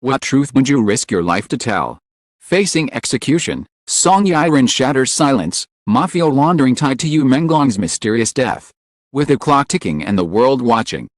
What truth would you risk your life to tell? Facing execution, Song Yiren Shatters silence, Mafia Laundering tied to Menglong's mysterious death. With the clock ticking and the world watching,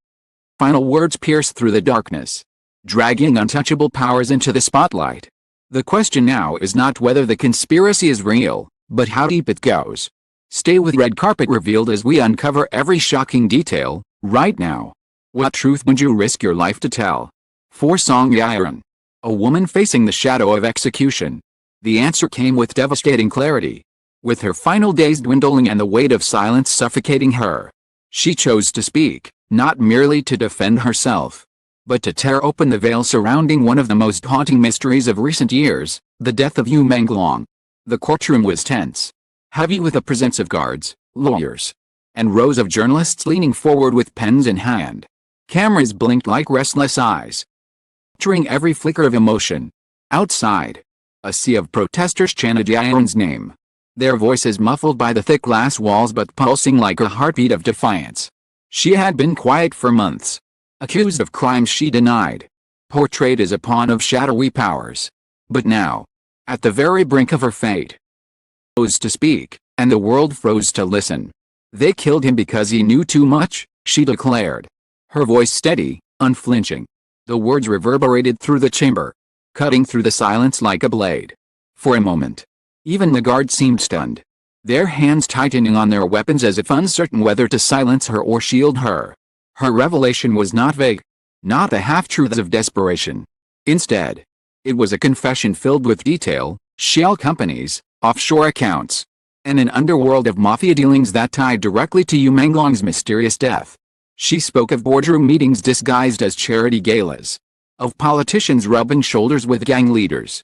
final words pierce through the darkness, dragging untouchable powers into the spotlight. The question now is not whether the conspiracy is real, but how deep it goes. Stay with Red Carpet Revealed as we uncover every shocking detail, right now. What truth would you risk your life to tell? For Song Yiren, a woman facing the shadow of execution. The answer came with devastating clarity. With her final days dwindling and the weight of silence suffocating her, she chose to speak, not merely to defend herself, but to tear open the veil surrounding one of the most haunting mysteries of recent years, the death of Menglong. The courtroom was tense, heavy with the presence of guards, lawyers, and rows of journalists leaning forward with pens in hand. Cameras blinked like restless eyes, capturing every flicker of emotion. Outside, a sea of protesters chanted Yiren's name, their voices muffled by the thick glass walls but pulsing like a heartbeat of defiance. She had been quiet for months, accused of crimes she denied, portrayed as a pawn of shadowy powers. But now, at the very brink of her fate, she chose to speak, and the world froze to listen. They killed him because he knew too much, she declared, her voice steady, unflinching. The words reverberated through the chamber, cutting through the silence like a blade. For a moment, even the guards seemed stunned, their hands tightening on their weapons as if uncertain whether to silence her or shield her. Her revelation was not vague, not the half-truths of desperation. Instead, it was a confession filled with detail, shell companies, offshore accounts, and an underworld of mafia dealings that tied directly to Menglong's mysterious death. She spoke of boardroom meetings disguised as charity galas, of politicians rubbing shoulders with gang leaders,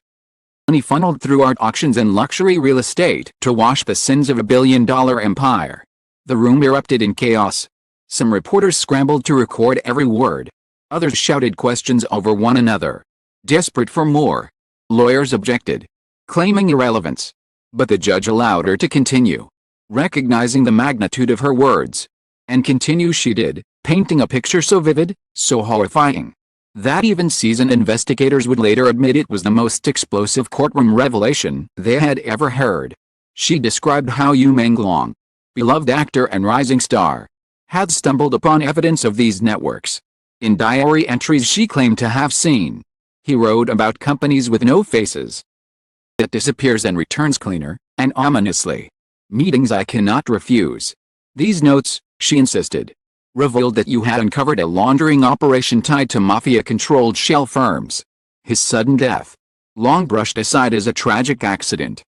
money funneled through art auctions and luxury real estate to wash the sins of a billion-dollar empire. The room erupted in chaos. Some reporters scrambled to record every word. Others shouted questions over one another, desperate for more. Lawyers objected, claiming irrelevance. But the judge allowed her to continue, recognizing the magnitude of her words. And continue she did, painting a picture so vivid, so horrifying, that even seasoned investigators would later admit it was the most explosive courtroom revelation they had ever heard. She described how Menglong, beloved actor and rising star, had stumbled upon evidence of these networks. In diary entries she claimed to have seen, he wrote about companies with no faces, that disappears and returns cleaner, and ominously. Meetings I cannot refuse. These notes, she insisted, revealed that you had uncovered a laundering operation tied to mafia-controlled shell firms. His sudden death, long brushed aside as a tragic accident,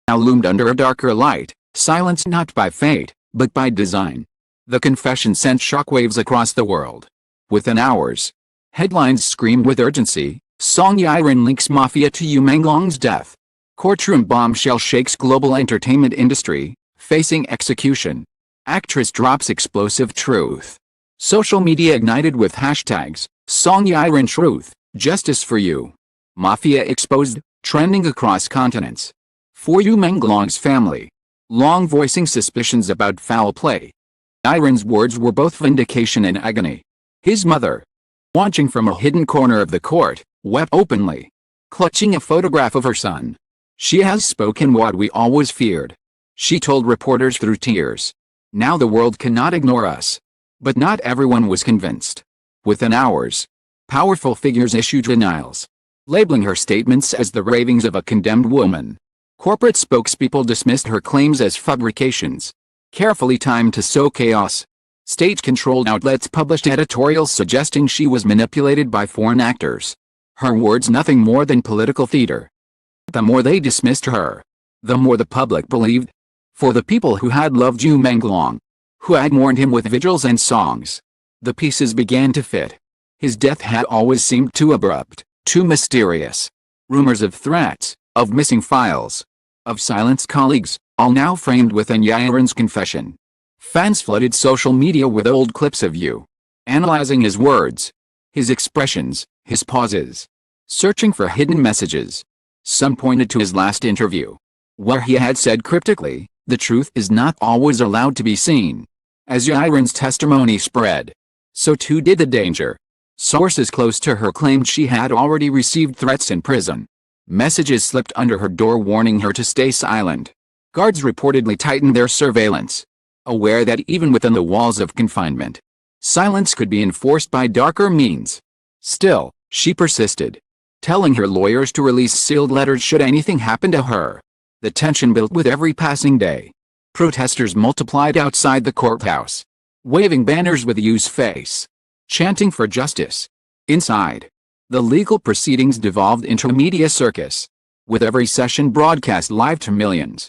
now loomed under a darker light, silenced not by fate, but by design. The confession sent shockwaves across the world. Within hours, headlines screamed with urgency, Song Yiren links mafia to Menglong's death. Courtroom bombshell shakes global entertainment industry, facing execution. Actress drops explosive truth. Social media ignited with hashtags, Song Yiren Truth, Justice for You. Mafia exposed, trending across continents. For Menglong's family, long voicing suspicions about foul play. Yiren's words were both vindication and agony. His mother, watching from a hidden corner of the court, wept openly, clutching a photograph of her son. She has spoken what we always feared, she told reporters through tears. Now the world cannot ignore us. But not everyone was convinced. Within hours, powerful figures issued denials, labeling her statements as the ravings of a condemned woman. Corporate spokespeople dismissed her claims as fabrications, carefully timed to sow chaos. State-controlled outlets published editorials suggesting she was manipulated by foreign actors. Her words nothing more than political theater. The more they dismissed her, the more the public believed. For the people who had loved Menglong, who had mourned him with vigils and songs, the pieces began to fit. His death had always seemed too abrupt, too mysterious. Rumors of threats, of missing files, of silenced colleagues, all now framed within Yiren's confession. Fans flooded social media with old clips of analyzing his words, his expressions, his pauses, searching for hidden messages. Some pointed to his last interview, where he had said cryptically, "The truth is not always allowed to be seen." As Yiren's testimony spread, so too did the danger. Sources close to her claimed she had already received threats in prison. Messages slipped under her door warning her to stay silent. Guards reportedly tightened their surveillance, aware that even within the walls of confinement, silence could be enforced by darker means. Still, she persisted, telling her lawyers to release sealed letters should anything happen to her. The tension built with every passing day. Protesters multiplied outside the courthouse, waving banners with Yu's face, chanting for justice. Inside, the legal proceedings devolved into a media circus, with every session broadcast live to millions.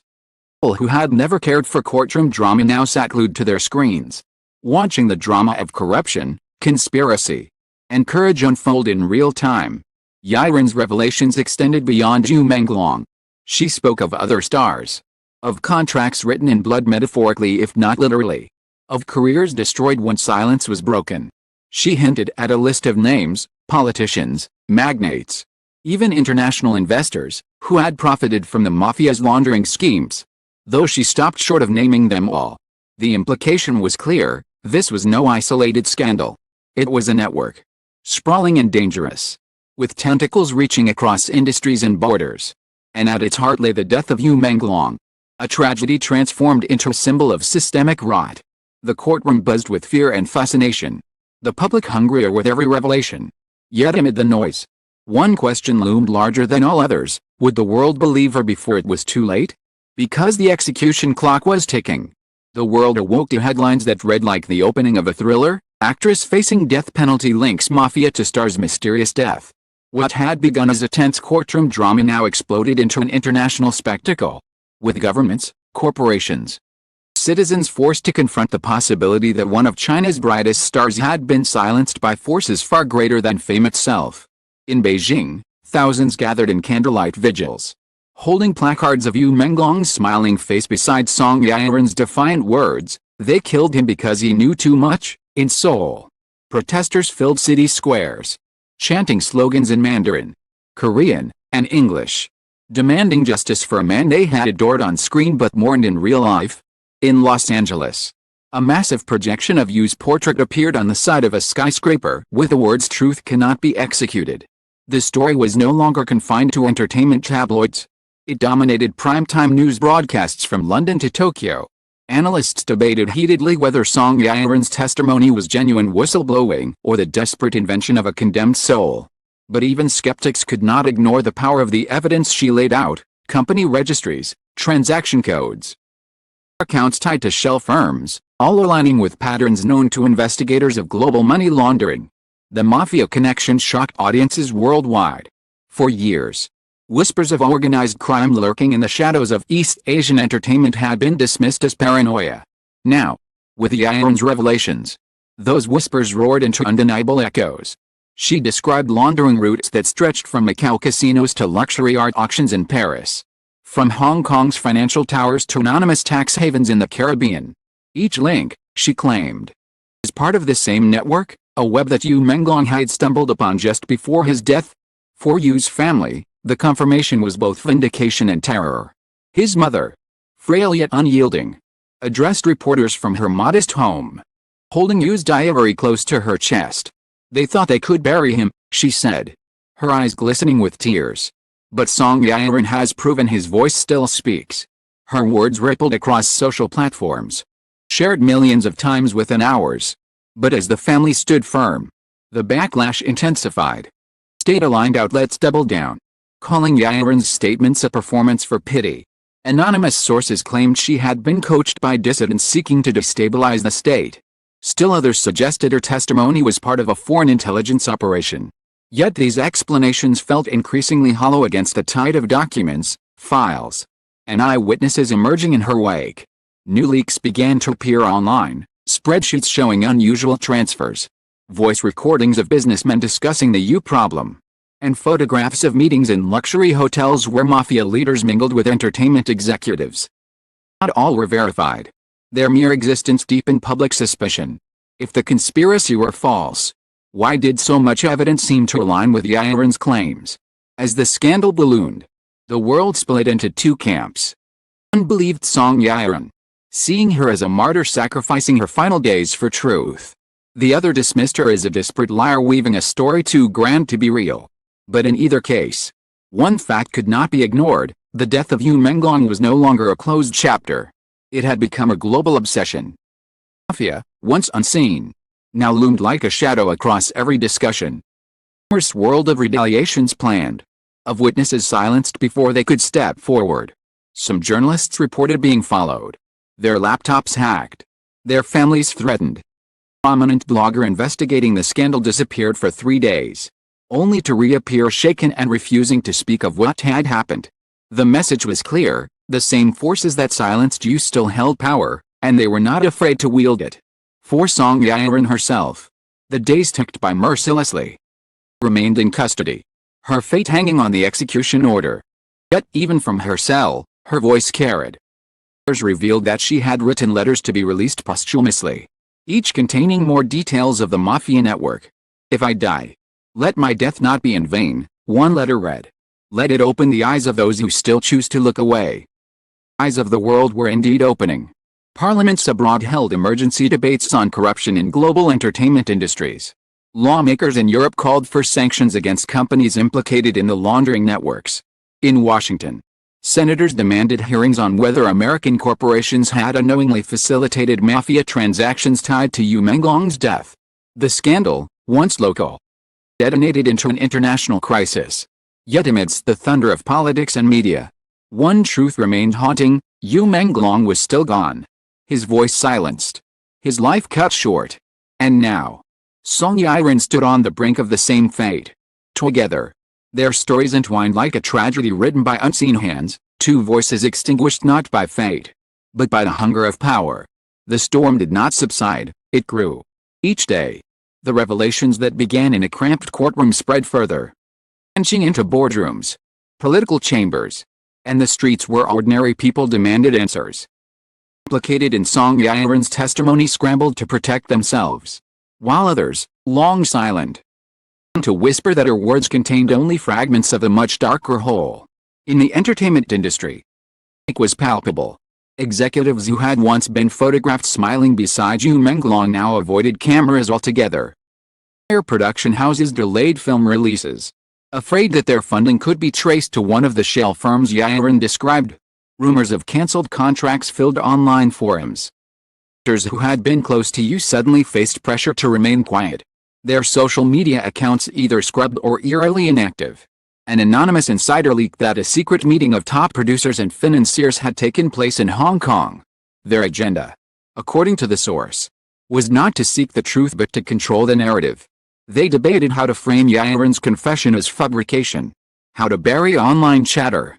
People who had never cared for courtroom drama now sat glued to their screens, watching the drama of corruption, conspiracy, and courage unfold in real time. Yiren's revelations extended beyond Yu Menglong. She spoke of other stars, of contracts written in blood metaphorically if not literally, of careers destroyed when silence was broken. She hinted at a list of names, politicians, magnates, even international investors, who had profited from the mafia's laundering schemes. Though she stopped short of naming them all, the implication was clear: this was no isolated scandal. It was a network, sprawling and dangerous, with tentacles reaching across industries and borders. And at its heart lay the death of Yu Menglong, a tragedy transformed into a symbol of systemic rot. The courtroom buzzed with fear and fascination, the public hungrier with every revelation. Yet amid the noise, one question loomed larger than all others: would the world believe her before it was too late? Because the execution clock was ticking, the world awoke to headlines that read like the opening of a thriller: actress facing death penalty links mafia to star's mysterious death. What had begun as a tense courtroom drama now exploded into an international spectacle, with governments, corporations, citizens forced to confront the possibility that one of China's brightest stars had been silenced by forces far greater than fame itself. In Beijing, thousands gathered in candlelight vigils, holding placards of Yu Menglong's smiling face beside Song Yiren's defiant words, "They killed him because he knew too much." In Seoul, protesters filled city squares, chanting slogans in Mandarin, Korean, and English, demanding justice for a man they had adored on screen but mourned in real life. In Los Angeles, a massive projection of Yu's portrait appeared on the side of a skyscraper with the words "Truth cannot be executed." The story was no longer confined to entertainment tabloids. It dominated primetime news broadcasts from London to Tokyo. Analysts debated heatedly whether Song Yiren's testimony was genuine whistleblowing or the desperate invention of a condemned soul. But even skeptics could not ignore the power of the evidence she laid out: company registries, transaction codes, accounts tied to shell firms, all aligning with patterns known to investigators of global money laundering. The mafia connection shocked audiences worldwide. For years, whispers of organized crime lurking in the shadows of East Asian entertainment had been dismissed as paranoia. Now, with Yiren's revelations, those whispers roared into undeniable echoes. She described laundering routes that stretched from Macau casinos to luxury art auctions in Paris, from Hong Kong's financial towers to anonymous tax havens in the Caribbean. Each link, she claimed, is part of the same network, a web that Yu Menglong had stumbled upon just before his death. For Yu's family, the confirmation was both vindication and terror. His mother, frail yet unyielding, addressed reporters from her modest home, holding Yu's diary close to her chest. "They thought they could bury him," she said, her eyes glistening with tears. "But Song Yiren has proven his voice still speaks." Her words rippled across social platforms, shared millions of times within hours. But as the family stood firm, the backlash intensified. State-aligned outlets doubled down, calling Yiren's statements a performance for pity. Anonymous sources claimed she had been coached by dissidents seeking to destabilize the state. Still others suggested her testimony was part of a foreign intelligence operation. Yet these explanations felt increasingly hollow against the tide of documents, files, and eyewitnesses emerging in her wake. New leaks began to appear online, spreadsheets showing unusual transfers, voice recordings of businessmen discussing the Yu problem, and photographs of meetings in luxury hotels where mafia leaders mingled with entertainment executives. Not all were verified. Their mere existence deepened public suspicion. If the conspiracy were false, why did so much evidence seem to align with Yiren's claims? As the scandal ballooned, the world split into two camps. One believed Song Yiren, seeing her as a martyr sacrificing her final days for truth. The other dismissed her as a desperate liar weaving a story too grand to be real. But in either case, one fact could not be ignored: the death of Menglong was no longer a closed chapter. It had become a global obsession. Mafia, once unseen, now loomed like a shadow across every discussion. A swirled of retaliations planned, of witnesses silenced before they could step forward. Some journalists reported being followed, their laptops hacked, their families threatened. A prominent blogger investigating the scandal disappeared for 3 days, only to reappear shaken and refusing to speak of what had happened. The message was clear: the same forces that silenced you still held power, and they were not afraid to wield it. For Song Yiren herself, the days ticked by mercilessly. Remained in custody, her fate hanging on the execution order. Yet even from her cell, her voice carried. Letters revealed that she had written letters to be released posthumously, each containing more details of the Mafia network. "If I die, let my death not be in vain," one letter read. "Let it open the eyes of those who still choose to look away." Eyes of the world were indeed opening. Parliaments abroad held emergency debates on corruption in global entertainment industries. Lawmakers in Europe called for sanctions against companies implicated in the laundering networks. In Washington, senators demanded hearings on whether American corporations had unknowingly facilitated mafia transactions tied to Menglong's death. The scandal, once local, detonated into an international crisis. Yet amidst the thunder of politics and media, one truth remained haunting: Menglong was still gone. His voice silenced, his life cut short. And now, Song Yiren stood on the brink of the same fate. Together, their stories entwined like a tragedy written by unseen hands, two voices extinguished not by fate, but by the hunger of power. The storm did not subside, it grew. Each day, the revelations that began in a cramped courtroom spread further, inching into boardrooms, political chambers, and the streets where ordinary people demanded answers. Implicated in Song Yiren's testimony scrambled to protect themselves, while others, long silent, to whisper that her words contained only fragments of a much darker whole. In the entertainment industry, it was palpable. Executives who had once been photographed smiling beside Menglong now avoided cameras altogether. Production houses delayed film releases, afraid that their funding could be traced to one of the shell firms Yiren described. Rumors of cancelled contracts filled online forums. Actors who had been close to suddenly faced pressure to remain quiet, their social media accounts either scrubbed or eerily inactive. An anonymous insider leaked that a secret meeting of top producers and financiers had taken place in Hong Kong. Their agenda, according to the source, was not to seek the truth but to control the narrative. They debated how to frame Yiren's confession as fabrication, how to bury online chatter,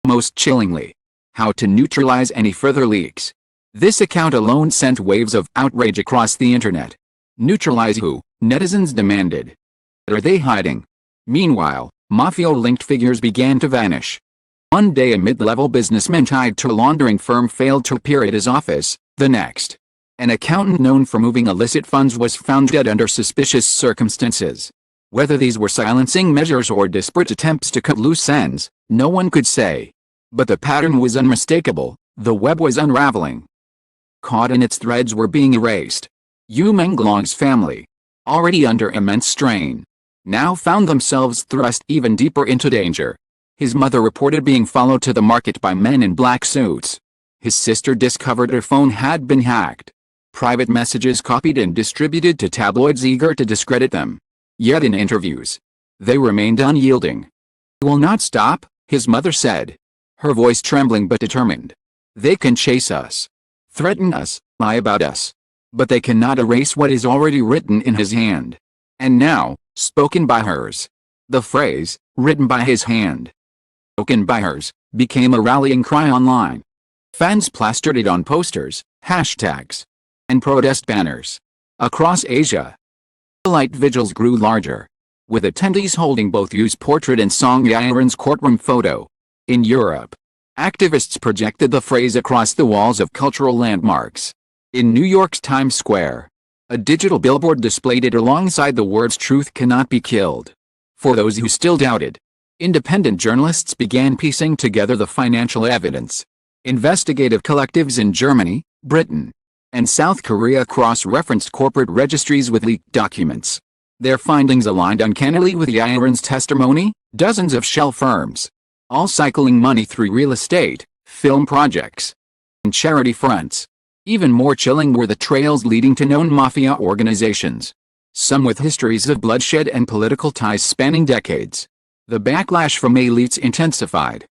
most chillingly, how to neutralize any further leaks. This account alone sent waves of outrage across the internet. Neutralize who? Netizens demanded. What are they hiding? Meanwhile, Mafia-linked figures began to vanish. One day a mid-level businessman tied to a laundering firm failed to appear at his office. The next, an accountant known for moving illicit funds was found dead under suspicious circumstances. Whether these were silencing measures or desperate attempts to cut loose ends, no one could say. But the pattern was unmistakable: the web was unraveling. Caught in its threads were being erased. Menglong's family, already under immense strain, now found themselves thrust even deeper into danger. His mother reported being followed to the market by men in black suits. His sister discovered her phone had been hacked. Private messages copied and distributed to tabloids eager to discredit them. Yet in interviews, they remained unyielding. "We will not stop," his mother said, her voice trembling but determined. "They can chase us, threaten us, lie about us, but they cannot erase what is already written in his hand." And now, spoken by hers, the phrase, "written by his hand," spoken by hers, became a rallying cry online. Fans plastered it on posters, hashtags, and protest banners. Across Asia, the light vigils grew larger, with attendees holding both Yu's portrait and Song Yiren's courtroom photo. In Europe, activists projected the phrase across the walls of cultural landmarks. In New York's Times Square, a digital billboard displayed it alongside the words "Truth cannot be killed." For those who still doubted, independent journalists began piecing together the financial evidence. Investigative collectives in Germany, Britain, and South Korea cross-referenced corporate registries with leaked documents. Their findings aligned uncannily with Yiren's testimony, dozens of shell firms, all cycling money through real estate, film projects, and charity fronts. Even more chilling were the trails leading to known mafia organizations, some with histories of bloodshed and political ties spanning decades. The backlash from elites intensified.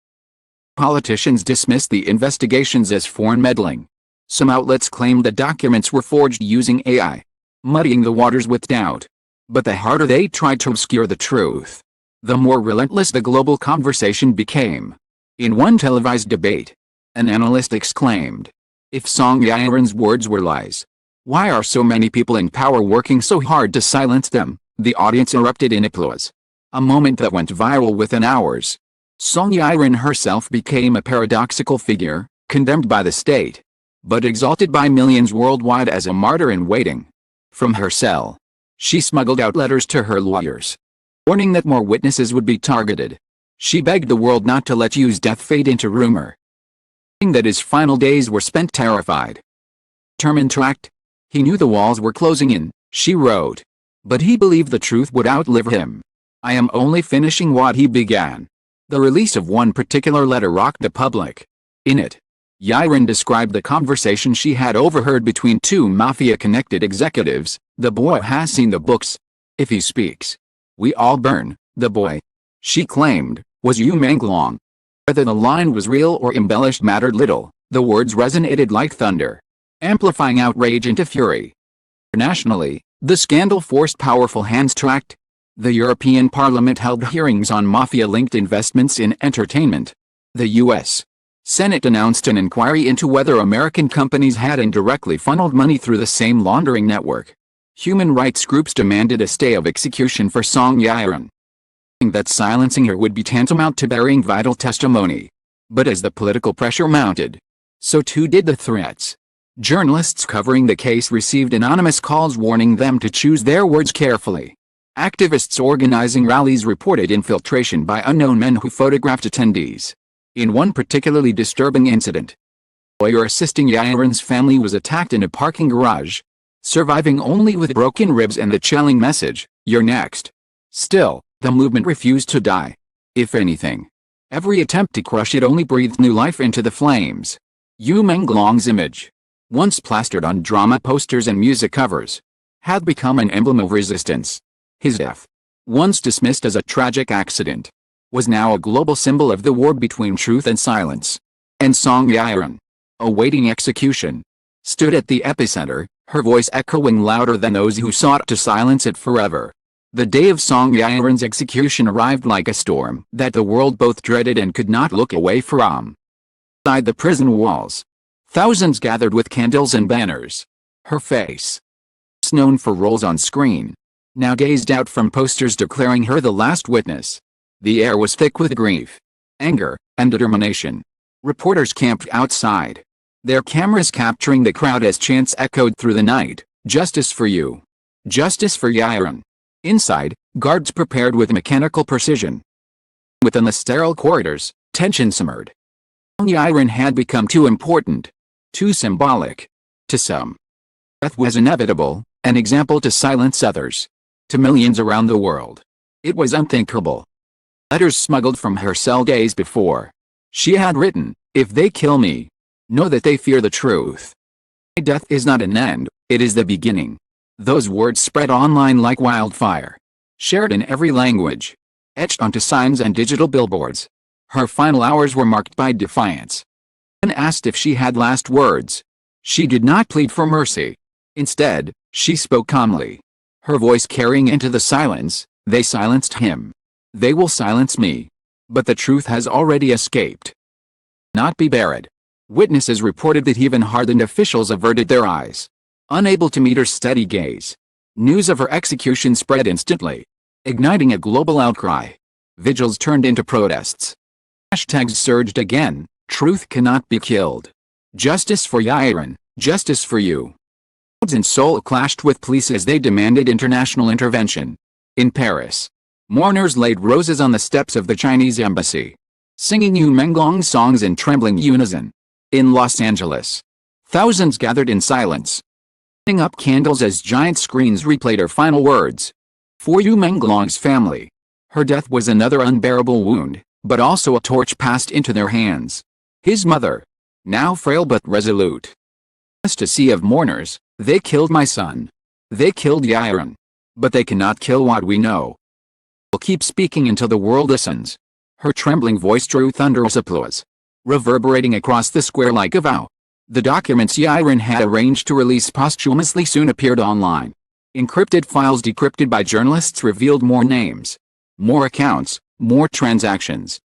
Politicians dismissed the investigations as foreign meddling. Some outlets claimed the documents were forged using AI, muddying the waters with doubt. But the harder they tried to obscure the truth, the more relentless the global conversation became. In one televised debate, an analyst exclaimed, "If Song Yiren's words were lies, why are so many people in power working so hard to silence them?" The audience erupted in applause, a moment that went viral within hours. Song Yiren herself became a paradoxical figure, condemned by the state, but exalted by millions worldwide as a martyr in waiting. From her cell, she smuggled out letters to her lawyers, warning that more witnesses would be targeted. She begged the world not to let Yu's death fade into rumor, that his final days were spent terrified, determined to act. He knew the walls were closing in, she wrote, but he believed the truth would outlive him. "I am only finishing what he began." The release of one particular letter rocked the public. In it, Yiren described the conversation she had overheard between two mafia-connected executives. "The boy has seen the books. If he speaks, we all burn." The boy, she claimed, was Yu Menglong. Whether the line was real or embellished mattered little. The words resonated like thunder, amplifying outrage into fury. Internationally, the scandal forced powerful hands to act. The European Parliament held hearings on mafia-linked investments in entertainment. The U.S. Senate announced an inquiry into whether American companies had indirectly funneled money through the same laundering network. Human rights groups demanded a stay of execution for Song Yiren, that silencing her would be tantamount to burying vital testimony. But as the political pressure mounted, so too did the threats. Journalists covering the case received anonymous calls warning them to choose their words carefully. Activists organizing rallies reported infiltration by unknown men who photographed attendees. In one particularly disturbing incident, a lawyer assisting Yiren's family was attacked in a parking garage, surviving only with broken ribs and the chilling message, "You're next." Still, the movement refused to die. If anything, every attempt to crush it only breathed new life into the flames. Yu Menglong's image, once plastered on drama posters and music covers, had become an emblem of resistance. His death, once dismissed as a tragic accident, was now a global symbol of the war between truth and silence. And Song Yiren, awaiting execution, stood at the epicenter, her voice echoing louder than those who sought to silence it forever. The day of Song Yiren's execution arrived like a storm that the world both dreaded and could not look away from. Inside the prison walls, thousands gathered with candles and banners. Her face, known for roles on screen, now gazed out from posters declaring her the last witness. The air was thick with grief, anger, and determination. Reporters camped outside, their cameras capturing the crowd as chants echoed through the night, "Justice for you. Justice for Yiren." Inside, guards prepared with mechanical precision. Within the sterile corridors, tension simmered. Yiren had become too important, too symbolic. To some, death was inevitable, an example to silence others. To millions around the world, it was unthinkable. Letters smuggled from her cell days before, she had written, "If they kill me, know that they fear the truth. My death is not an end, it is the beginning." Those words spread online like wildfire, shared in every language, etched onto signs and digital billboards. Her final hours were marked by defiance. When asked if she had last words, she did not plead for mercy. Instead, she spoke calmly, her voice carrying into the silence, "They silenced him. They will silence me. But the truth has already escaped. Not be buried." Witnesses reported that even hardened officials averted their eyes, unable to meet her steady gaze. News of her execution spread instantly, igniting a global outcry. Vigils turned into protests. Hashtags surged again, "Truth cannot be killed. Justice for Yiren, justice for you." Crowds in Seoul clashed with police as they demanded international intervention. In Paris, mourners laid roses on the steps of the Chinese embassy, singing Yu Menglong songs in trembling unison. In Los Angeles, Thousands gathered in silence, lighting up candles as giant screens replayed her final words. For Yu Menglong's family, her death was another unbearable wound, but also a torch passed into their hands. His mother, now frail but resolute, a sea of mourners. They killed my son. They killed Yiren. But they cannot kill what we know. We'll keep speaking until the world listens. Her trembling voice drew thunderous applause, reverberating across the square like a vow. The documents Yiren had arranged to release posthumously soon appeared online. Encrypted files decrypted by journalists revealed more names, more accounts, more transactions.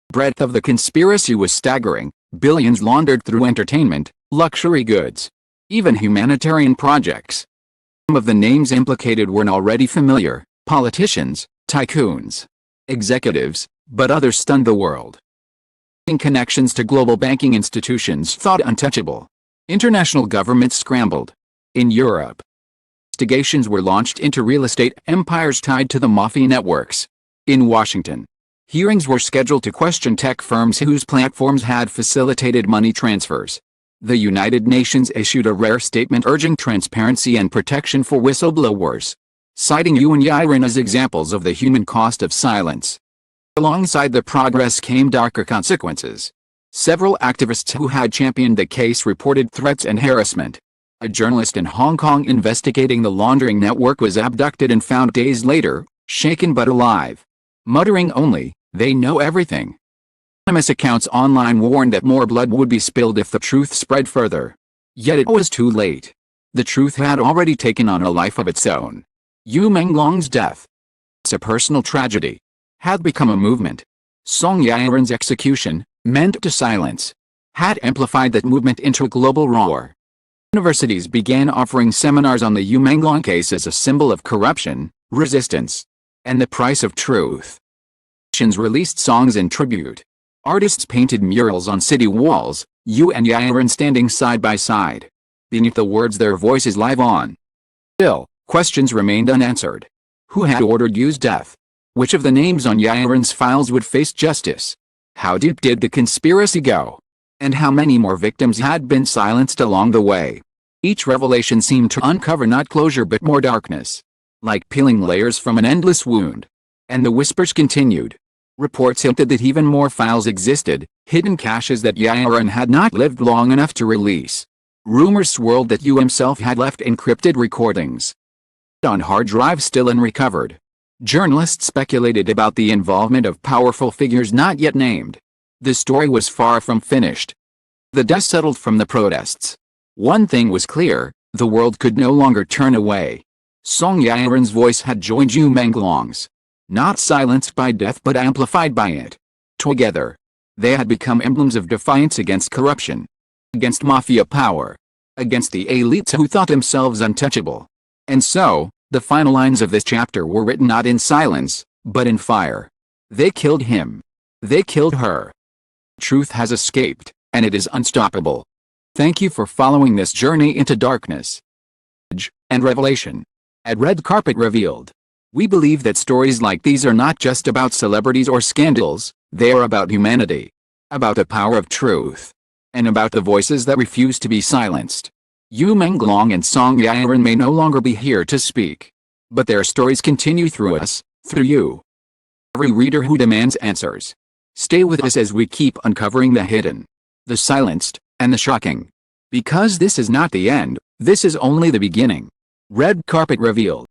The breadth of the conspiracy was staggering. Billions laundered through entertainment, luxury goods, even humanitarian projects. Some of the names implicated were already familiar: politicians, tycoons, executives, but others stunned the world. Connections to global banking institutions thought untouchable. International governments scrambled. In Europe, investigations were launched into real estate empires tied to the mafia networks. In Washington, hearings were scheduled to question tech firms whose platforms had facilitated money transfers. The United Nations issued a rare statement urging transparency and protection for whistleblowers, citing Yu and Yiren as examples of the human cost of silence. Alongside the progress came darker consequences. Several activists who had championed the case reported threats and harassment. A journalist in Hong Kong investigating the laundering network was abducted and found days later, shaken but alive, muttering only, "They know everything." Anonymous accounts online warned that more blood would be spilled if the truth spread further. Yet it was too late. The truth had already taken on a life of its own. Yu Menglong's death, it's a personal tragedy, had become a movement. Song Yiren's execution, meant to silence, had amplified that movement into a global roar. Universities began offering seminars on the Yu Menglong case as a symbol of corruption, resistance, and the price of truth. Nations released songs in tribute. Artists painted murals on city walls, Yu and Yiren standing side by side. Beneath the words their voices live on. Still, questions remained unanswered. Who had ordered Yu's death? Which of the names on Yiren's files would face justice? How deep did the conspiracy go? And how many more victims had been silenced along the way? Each revelation seemed to uncover not closure but more darkness, like peeling layers from an endless wound. And the whispers continued. Reports hinted that even more files existed, hidden caches that Yiren had not lived long enough to release. Rumors swirled that Yu himself had left encrypted recordings on hard drives still unrecovered. Journalists speculated about the involvement of powerful figures not yet named. The story was far from finished. The dust settled from the protests. One thing was clear: the world could no longer turn away. Song Yiren's voice had joined Yu Menglong's, not silenced by death but amplified by it. Together, they had become emblems of defiance against corruption, against mafia power, against the elites who thought themselves untouchable. And so, the final lines of this chapter were written not in silence, but in fire. They killed him. They killed her. Truth has escaped, and it is unstoppable. Thank you for following this journey into darkness and revelation. At Red Carpet Revealed, we believe that stories like these are not just about celebrities or scandals, they are about humanity, about the power of truth, and about the voices that refuse to be silenced. Yu Menglong and Song Yiren may no longer be here to speak, but their stories continue through us, through you, every reader who demands answers. Stay with us as we keep uncovering the hidden, the silenced, and the shocking. Because this is not the end, this is only the beginning. Red Carpet Revealed.